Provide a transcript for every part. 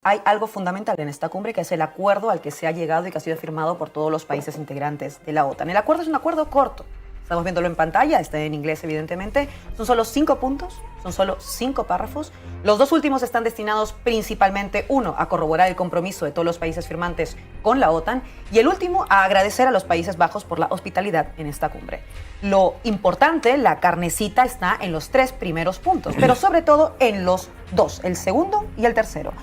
Hay algo fundamental en esta cumbre, que es el acuerdo al que se ha llegado y que ha sido firmado por todos los países integrantes de la OTAN. El acuerdo es un acuerdo corto. Estamos viéndolo en pantalla, está en inglés evidentemente. Son solo 5 puntos, son solo 5 párrafos. Los dos últimos están destinados principalmente, uno, a corroborar el compromiso de todos los países firmantes con la OTAN, y el último, a agradecer a los Países Bajos por la hospitalidad en esta cumbre. Lo importante, la carnecita, está en los 3 primeros puntos, pero sobre todo en los 2, el segundo y el tercero.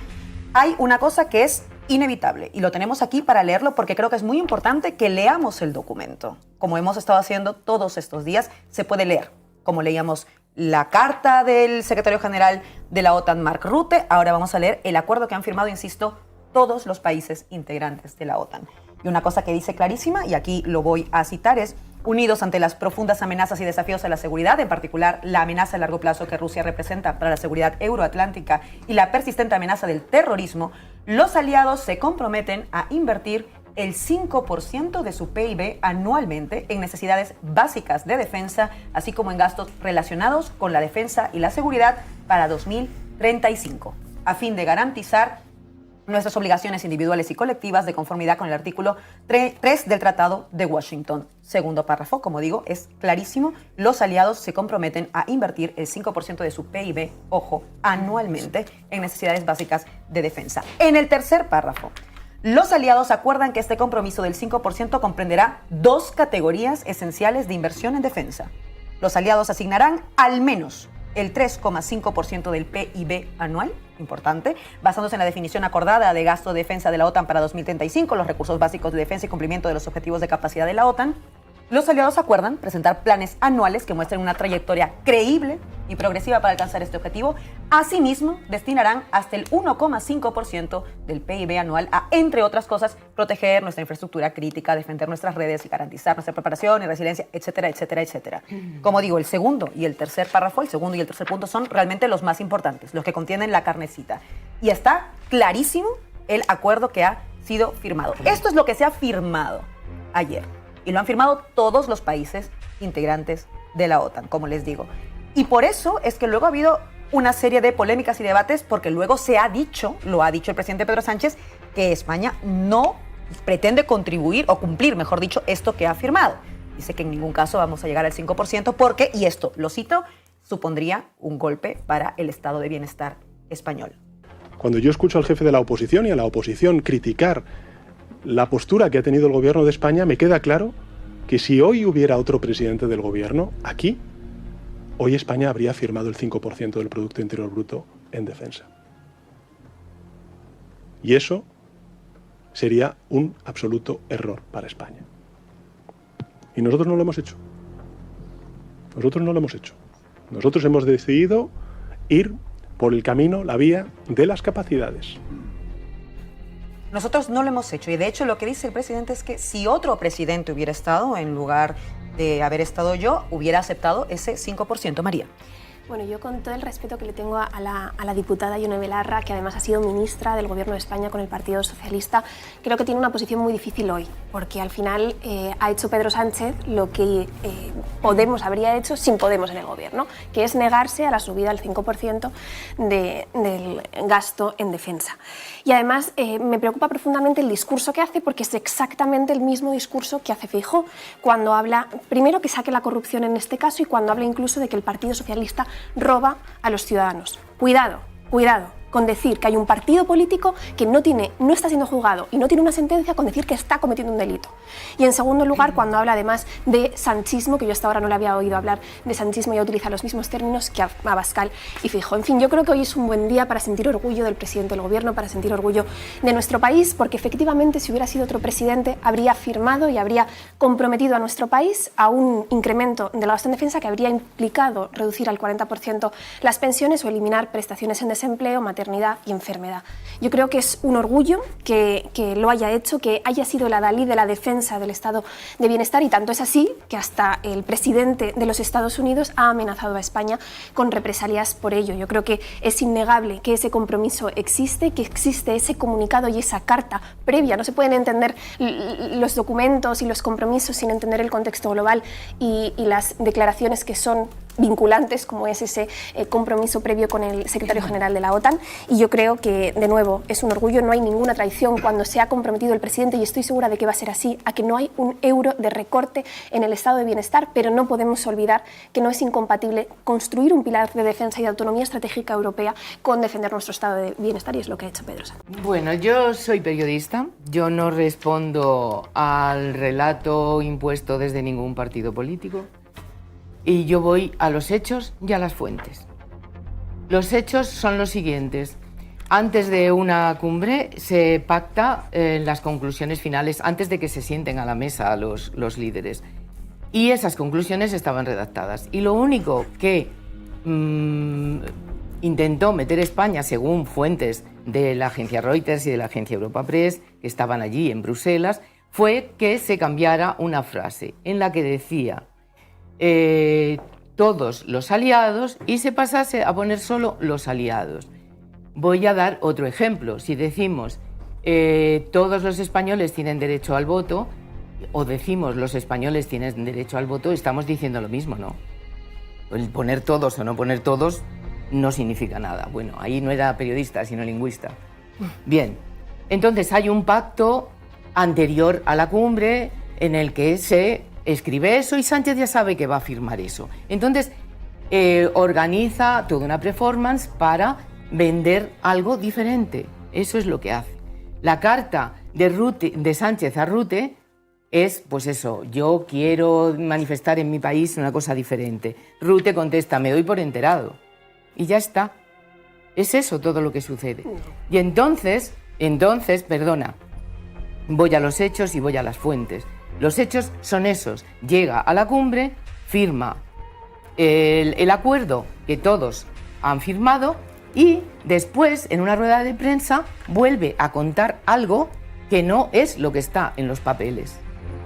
Hay una cosa que es inevitable y lo tenemos aquí para leerlo porque creo que es muy importante que leamos el documento. Como hemos estado haciendo todos estos días, se puede leer. Como leíamos la carta del secretario general de la OTAN, Mark Rutte, ahora vamos a leer el acuerdo que han firmado, insisto, todos los países integrantes de la OTAN. Y una cosa que dice clarísima, y aquí lo voy a citar, es: unidos ante las profundas amenazas y desafíos a la seguridad, en particular la amenaza a largo plazo que Rusia representa para la seguridad euroatlántica y la persistente amenaza del terrorismo, los aliados se comprometen a invertir el 5% de su PIB anualmente en necesidades básicas de defensa, así como en gastos relacionados con la defensa y la seguridad para 2035, a fin de garantizar nuestras obligaciones individuales y colectivas de conformidad con el artículo 3 del Tratado de Washington. Segundo párrafo, como digo, es clarísimo. Los aliados se comprometen a invertir el 5% de su PIB, ojo, anualmente, en necesidades básicas de defensa. En el tercer párrafo, los aliados acuerdan que este compromiso del 5% comprenderá 2 categorías esenciales de inversión en defensa. Los aliados asignarán al menos el 3,5% del PIB anual, importante, basándose en la definición acordada de gasto de defensa de la OTAN para 2035, los recursos básicos de defensa y cumplimiento de los objetivos de capacidad de la OTAN. Los aliados acuerdan presentar planes anuales que muestren una trayectoria creíble y progresiva para alcanzar este objetivo. Asimismo, destinarán hasta el 1,5% del PIB anual a, entre otras cosas, proteger nuestra infraestructura crítica, defender nuestras redes y garantizar nuestra preparación y resiliencia, etcétera, etcétera, etcétera. Como digo, el segundo y el tercer párrafo, el segundo y el tercer punto son realmente los más importantes, los que contienen la carnecita. Y está clarísimo el acuerdo que ha sido firmado. Esto es lo que se ha firmado ayer. Y lo han firmado todos los países integrantes de la OTAN, como les digo. Y por eso es que luego ha habido una serie de polémicas y debates, porque luego se ha dicho, lo ha dicho el presidente Pedro Sánchez, que España no pretende contribuir o cumplir, mejor dicho, esto que ha firmado. Dice que en ningún caso vamos a llegar al 5% porque, y esto lo cito, supondría un golpe para el estado de bienestar español. Cuando yo escucho al jefe de la oposición y a la oposición criticar la postura que ha tenido el gobierno de España, me queda claro que si hoy hubiera otro presidente del gobierno aquí, hoy España habría firmado el 5% del Producto Interior Bruto en defensa. Y eso sería un absoluto error para España. Y nosotros no lo hemos hecho. Nosotros no lo hemos hecho. Nosotros hemos decidido ir por el camino, la vía de las capacidades. Nosotros no lo hemos hecho, y de hecho lo que dice el presidente es que si otro presidente hubiera estado en lugar de haber estado yo, hubiera aceptado ese 5%, María. Bueno, yo con todo el respeto que le tengo a la diputada Ione Belarra, que además ha sido ministra del Gobierno de España con el Partido Socialista, creo que tiene una posición muy difícil hoy, porque al final ha hecho Pedro Sánchez lo que Podemos habría hecho sin Podemos en el Gobierno, que es negarse a la subida al 5% del gasto en defensa. Y además me preocupa profundamente el discurso que hace, porque es exactamente el mismo discurso que hace Feijóo cuando habla, primero, que saque la corrupción en este caso, y cuando habla incluso de que el Partido Socialista roba a los ciudadanos. Cuidado, cuidado con decir que hay un partido político que no está siendo juzgado y no tiene una sentencia, con decir que está cometiendo un delito. Y en segundo lugar, cuando habla además de sanchismo, que yo hasta ahora no le había oído hablar de sanchismo, y utiliza los mismos términos que Abascal y Feijóo. En fin, yo creo que hoy es un buen día para sentir orgullo del presidente del gobierno, para sentir orgullo de nuestro país, porque efectivamente si hubiera sido otro presidente habría firmado y habría comprometido a nuestro país a un incremento del gasto en defensa que habría implicado reducir al 40% las pensiones o eliminar prestaciones en desempleo, maternidad y enfermedad. Yo creo que es un orgullo que lo haya hecho, que haya sido el adalid de la defensa del estado de bienestar, y tanto es así que hasta el presidente de los Estados Unidos ha amenazado a España con represalias por ello. Yo creo que es innegable que ese compromiso existe, que existe ese comunicado y esa carta previa. No se pueden entender los documentos y los compromisos sin entender el contexto global y las declaraciones que son vinculantes, como es ese compromiso previo con el secretario general de la OTAN. Y yo creo que, de nuevo, es un orgullo, no hay ninguna traición cuando se ha comprometido el presidente, y estoy segura de que va a ser así, a que no hay un euro de recorte en el estado de bienestar, pero no podemos olvidar que no es incompatible construir un pilar de defensa y de autonomía estratégica europea con defender nuestro estado de bienestar, y es lo que ha hecho Pedro Sánchez. Bueno, yo soy periodista, yo no respondo al relato impuesto desde ningún partido político y yo voy a los hechos y a las fuentes. Los hechos son los siguientes. Antes de una cumbre se pacta las conclusiones finales, antes de que se sienten a la mesa los líderes. Y esas conclusiones estaban redactadas. Y lo único que intentó meter España, según fuentes de la agencia Reuters y de la agencia Europa Press, que estaban allí en Bruselas, fue que se cambiara una frase en la que decía todos los aliados y se pasase a poner solo los aliados. Voy a dar otro ejemplo. Si decimos todos los españoles tienen derecho al voto, o decimos los españoles tienen derecho al voto, estamos diciendo lo mismo, ¿no? El poner todos o no poner todos no significa nada. Bueno, ahí no era periodista, sino lingüista. Bien, entonces hay un pacto anterior a la cumbre en el que se escribe eso y Sánchez ya sabe que va a firmar eso. Entonces organiza toda una performance para vender algo diferente. Eso es lo que hace. La carta de Sánchez a Rutte es, pues eso, yo quiero manifestar en mi país una cosa diferente. Rutte contesta, me doy por enterado. Y ya está. Es eso todo lo que sucede. Y entonces, perdona, voy a los hechos y voy a las fuentes. Los hechos son esos. Llega a la cumbre, firma el acuerdo que todos han firmado y después, en una rueda de prensa, vuelve a contar algo que no es lo que está en los papeles.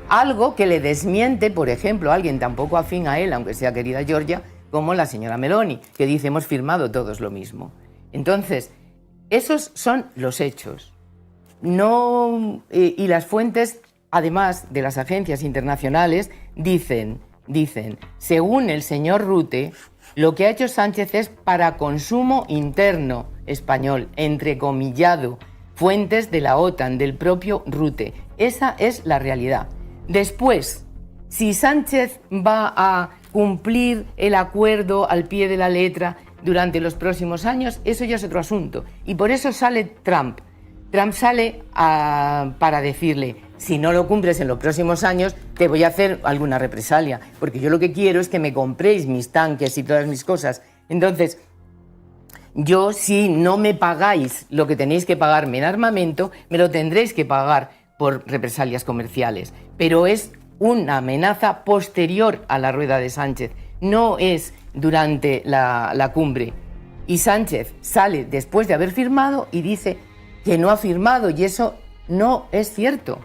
Algo que le desmiente, por ejemplo, a alguien tan poco afín a él, aunque sea querida Georgia, como la señora Meloni, que dice hemos firmado todos lo mismo. Entonces, esos son los hechos. No, y las fuentes, además de las agencias internacionales, dicen, según el señor Rutte, lo que ha hecho Sánchez es para consumo interno español, entrecomillado, fuentes de la OTAN, del propio Rutte. Esa es la realidad. Después, si Sánchez va a cumplir el acuerdo al pie de la letra durante los próximos años, eso ya es otro asunto. Y por eso sale Trump. Trump sale para decirle, si no lo cumples en los próximos años, te voy a hacer alguna represalia, porque yo lo que quiero es que me compréis mis tanques y todas mis cosas. Entonces, yo, si no me pagáis lo que tenéis que pagarme en armamento, me lo tendréis que pagar por represalias comerciales. Pero es una amenaza posterior a la rueda de Sánchez, no es durante la cumbre. Y Sánchez sale después de haber firmado y dice que no ha firmado, y eso no es cierto.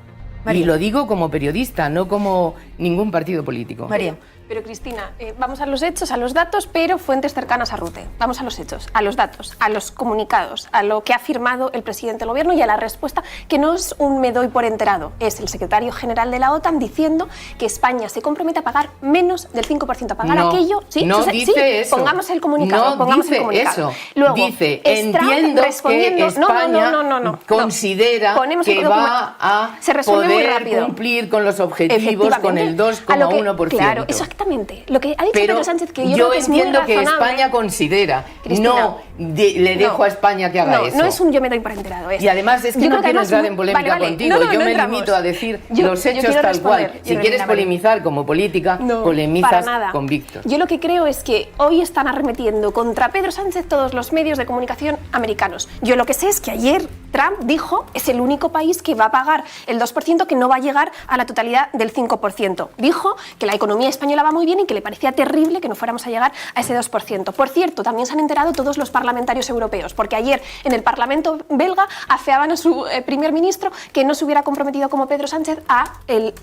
María. Y lo digo como periodista, no como ningún partido político. María. Pero Cristina, vamos a los hechos, a los datos, pero fuentes cercanas a Rutte. Vamos a los hechos, a los datos, a los comunicados, a lo que ha firmado el presidente del gobierno y a la respuesta, que no es un me doy por enterado, es el secretario general de la OTAN diciendo que España se compromete a pagar menos del 5%, a pagar aquello. ¿Sí? No dice eso. Pongamos el comunicado. No dice eso. Luego, dice, entiendo que España considera que va a poder cumplir con los objetivos con el 2,1%. Claro, exactamente. Lo que ha dicho Pedro Sánchez, que yo creo que es muy entiendo que razonable. España considera, Cristina, no le dejo a España que haga eso. No es un yo me doy por enterado. Y además es que no quiero entrar en polémica contigo. Yo me limito a decir los hechos tal cual. Si quieres polemizar como política, polemizas convictos. Yo lo que creo es que hoy están arremetiendo contra Pedro Sánchez todos los medios de comunicación americanos. Yo lo que sé es que ayer Trump dijo es el único país que va a pagar el 2%, que no va a llegar a la totalidad del 5%. Dijo que la economía española va muy bien y que le parecía terrible que no fuéramos a llegar a ese 2%. Por cierto, también se han enterado todos los parlamentarios europeos, porque ayer en el Parlamento belga afeaban a su primer ministro que no se hubiera comprometido como Pedro Sánchez a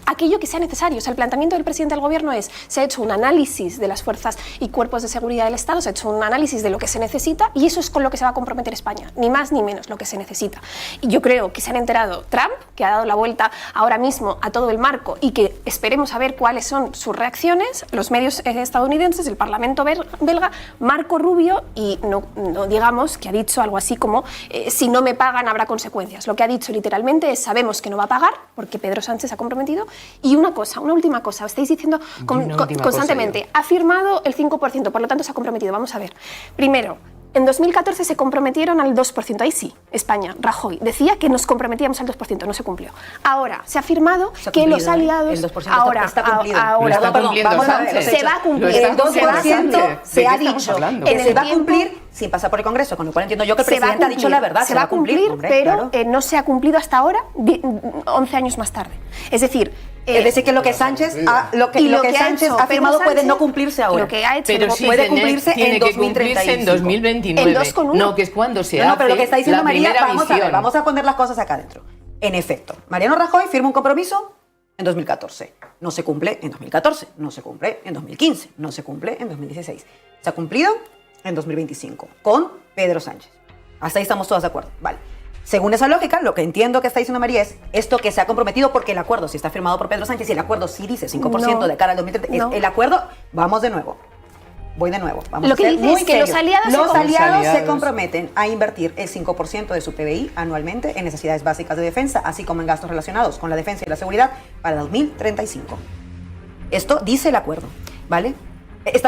aquello que sea necesario. O sea, el planteamiento del presidente del gobierno es, se ha hecho un análisis de las fuerzas y cuerpos de seguridad del Estado, se ha hecho un análisis de lo que se necesita y eso es con lo que se va a comprometer España, ni más ni menos, lo que se necesita. Y yo creo que se han enterado Trump, que ha dado la vuelta ahora mismo a todo el marco y que esperemos a ver cuáles son sus reacciones, los medios estadounidenses, el Parlamento belga, Marco Rubio, y no digamos que ha dicho algo así como si no me pagan habrá consecuencias. Lo que ha dicho literalmente es sabemos que no va a pagar porque Pedro Sánchez se ha comprometido. Y una última cosa, estáis diciendo constantemente, ha firmado el 5%, por lo tanto se ha comprometido. Vamos a ver. Primero, en 2014 se comprometieron al 2%, ahí sí, España, Rajoy, decía que nos comprometíamos al 2%, no se cumplió. Ahora se ha firmado que los aliados... El 2% ahora está cumplido. Ahora, está cumpliendo vamos a Sánchez. ver, se va a cumplir. El 2% se ha ¿De qué estamos dicho hablando? que se va a cumplir sin pasar por el Congreso, con lo cual entiendo yo que el presidente ha dicho la verdad. Se va a cumplir, hombre, pero claro. no se ha cumplido hasta ahora, 11 años más tarde. Es decir... Es decir, que lo que Sánchez ha, lo que Sánchez ha firmado puede no cumplirse ahora. Lo que ha hecho Pero sí puede cumplirse tiene en que cumplirse en 2029. El 2,1. No, que es cuando se hace No, pero lo que está diciendo la María, primera vamos a ver, visión. vamos a poner las cosas acá adentro. En efecto, Mariano Rajoy firma un compromiso en 2014. No se cumple en 2014, no se cumple en 2015, no se cumple en 2016. Se ha cumplido en 2025 con Pedro Sánchez. Hasta ahí estamos todos de acuerdo. Vale. Según esa lógica, lo que entiendo que está diciendo María es esto que se ha comprometido porque el acuerdo sí está firmado por Pedro Sánchez y el acuerdo sí dice 5% No, de cara al 2030. no. El acuerdo, vamos de nuevo. Voy de nuevo. Vamos Lo a que ser dice muy es que los serios. aliados se comprometen a invertir el 5% de su PBI anualmente en necesidades básicas de defensa, así como en gastos relacionados con la defensa y la seguridad para 2035. Esto dice el acuerdo, ¿vale? Es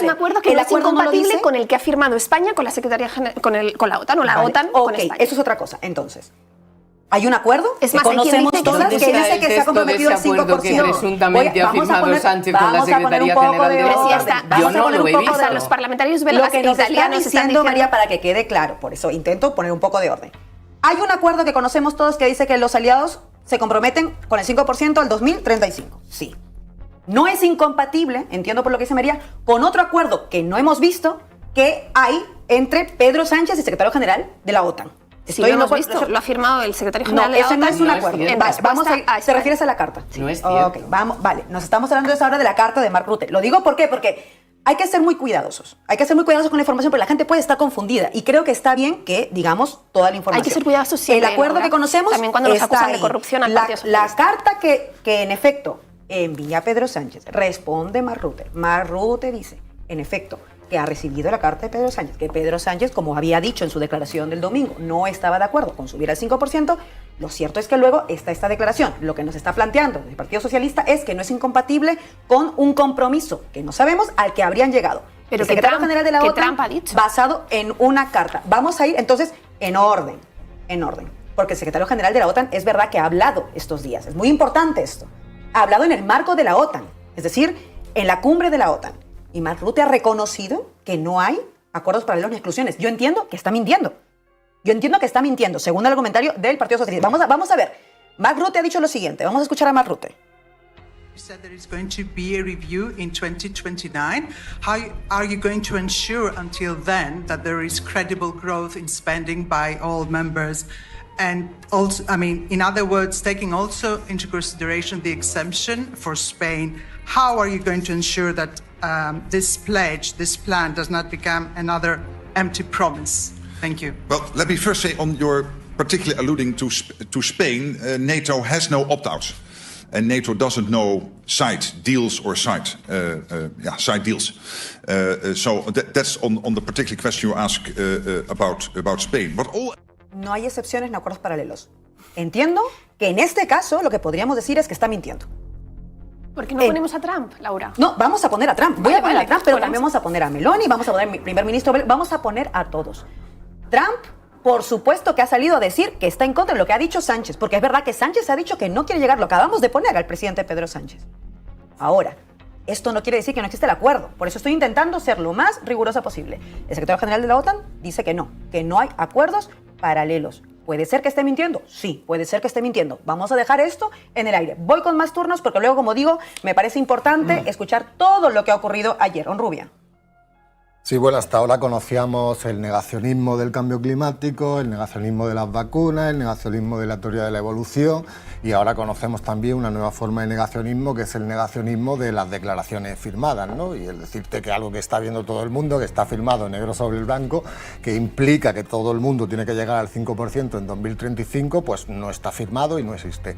un acuerdo que no es incompatible con el que ha firmado España con la Secretaría con la OTAN o la OTAN con España. Eso es otra cosa. Entonces, hay un acuerdo Es que más, hay quien conocemos dice que todas que sí, dice que se ha comprometido el 5%. Que presuntamente ha firmado Sánchez con la Secretaría General de Pero si la hasta, OTAN. Yo no lo he visto. hasta los parlamentarios Lo belgas que e nos italianos está están diciendo diciendo... María, para que quede claro, por eso intento poner un poco de orden. Hay un acuerdo que conocemos todos que dice que los aliados se comprometen con el 5% al 2035. Sí. No es incompatible, entiendo por lo que dice María, con otro acuerdo que no hemos visto que hay entre Pedro Sánchez y el secretario general de la OTAN. Sí, lo hemos visto, lo ha firmado el secretario general de la ese OTAN. no es un No es acuerdo. cierto. Vale, vamos a ir, a ¿te refieres a la carta? No es cierto. Ok, vamos, vale. Nos estamos hablando ahora de la carta de Mark Rutte. Lo digo ¿por qué? Porque hay que ser muy cuidadosos. Hay que ser muy cuidadosos con la información porque la gente puede estar confundida. Y creo que está bien que digamos toda la información. Hay que ser cuidadosos siempre. El acuerdo que conocemos también cuando nos está acusan de ahí. corrupción al La Partido Socialista. carta que en efecto envía Pedro Sánchez responde Mark Rutte. Mark Rutte dice, en efecto, que ha recibido la carta de Pedro Sánchez, que Pedro Sánchez, como había dicho en su declaración del domingo, no estaba de acuerdo con subir al 5%, lo cierto es que luego está esta declaración. Lo que nos está planteando el Partido Socialista es que no es incompatible con un compromiso que no sabemos al que habrían llegado. Pero el que secretario Trump- general de la que OTAN, Trump ha dicho. basado en una carta. Vamos a ir entonces en orden, porque el secretario general de la OTAN es verdad que ha hablado estos días, es muy importante esto, ha hablado en el marco de la OTAN, es decir, en la cumbre de la OTAN. Y Mark Rutte ha reconocido que no hay acuerdos paralelos ni exclusiones. Yo entiendo que está mintiendo. Según el argumentario del Partido Socialista. Vamos a ver. Mark Rutte ha dicho lo siguiente. Vamos a escuchar a Mark Rutte. You said there is going to be a review in 2029. How are you going to ensure until then that there is credible growth in spending by all members? And also, I mean, in other words, taking also into consideration the exemption for Spain, how are you going to ensure that this pledge, this plan, does not become another empty promise? Thank you. Well, let me first say on your particularly alluding to Spain, NATO has no opt-outs. And NATO doesn't know side deals or side deals. So that's on the particular question you ask about Spain. But all... No hay excepciones ni acuerdos paralelos. Entiendo que en este caso lo que podríamos decir es que está mintiendo. ¿Por qué no ponemos a Trump, Laura? No, vamos a poner a Trump. Voy a poner Vale, a Trump, pero ponemos. también vamos a poner a Meloni, vamos a poner a mi primer ministro, vamos a poner a todos. Trump, por supuesto que ha salido a decir que está en contra de lo que ha dicho Sánchez, porque es verdad que Sánchez ha dicho que no quiere llegar, lo acabamos de poner al presidente Pedro Sánchez. Ahora, esto no quiere decir que no existe el acuerdo, por eso estoy intentando ser lo más rigurosa posible. El secretario general de la OTAN dice que no hay acuerdos paralelos. ¿Puede ser que esté mintiendo? Sí, puede ser que esté mintiendo. Vamos a dejar esto en el aire. Voy con más turnos porque luego, como digo, me parece importante escuchar todo lo que ha ocurrido ayer. Honrubia. Sí, bueno, hasta ahora conocíamos el negacionismo del cambio climático, el negacionismo de las vacunas, el negacionismo de la teoría de la evolución, y ahora conocemos también una nueva forma de negacionismo, que es el negacionismo de las declaraciones firmadas, ¿no? Y el decirte que algo que está viendo todo el mundo, que está firmado negro sobre el blanco, que implica que todo el mundo tiene que llegar al 5% en 2035, pues no está firmado y no existe.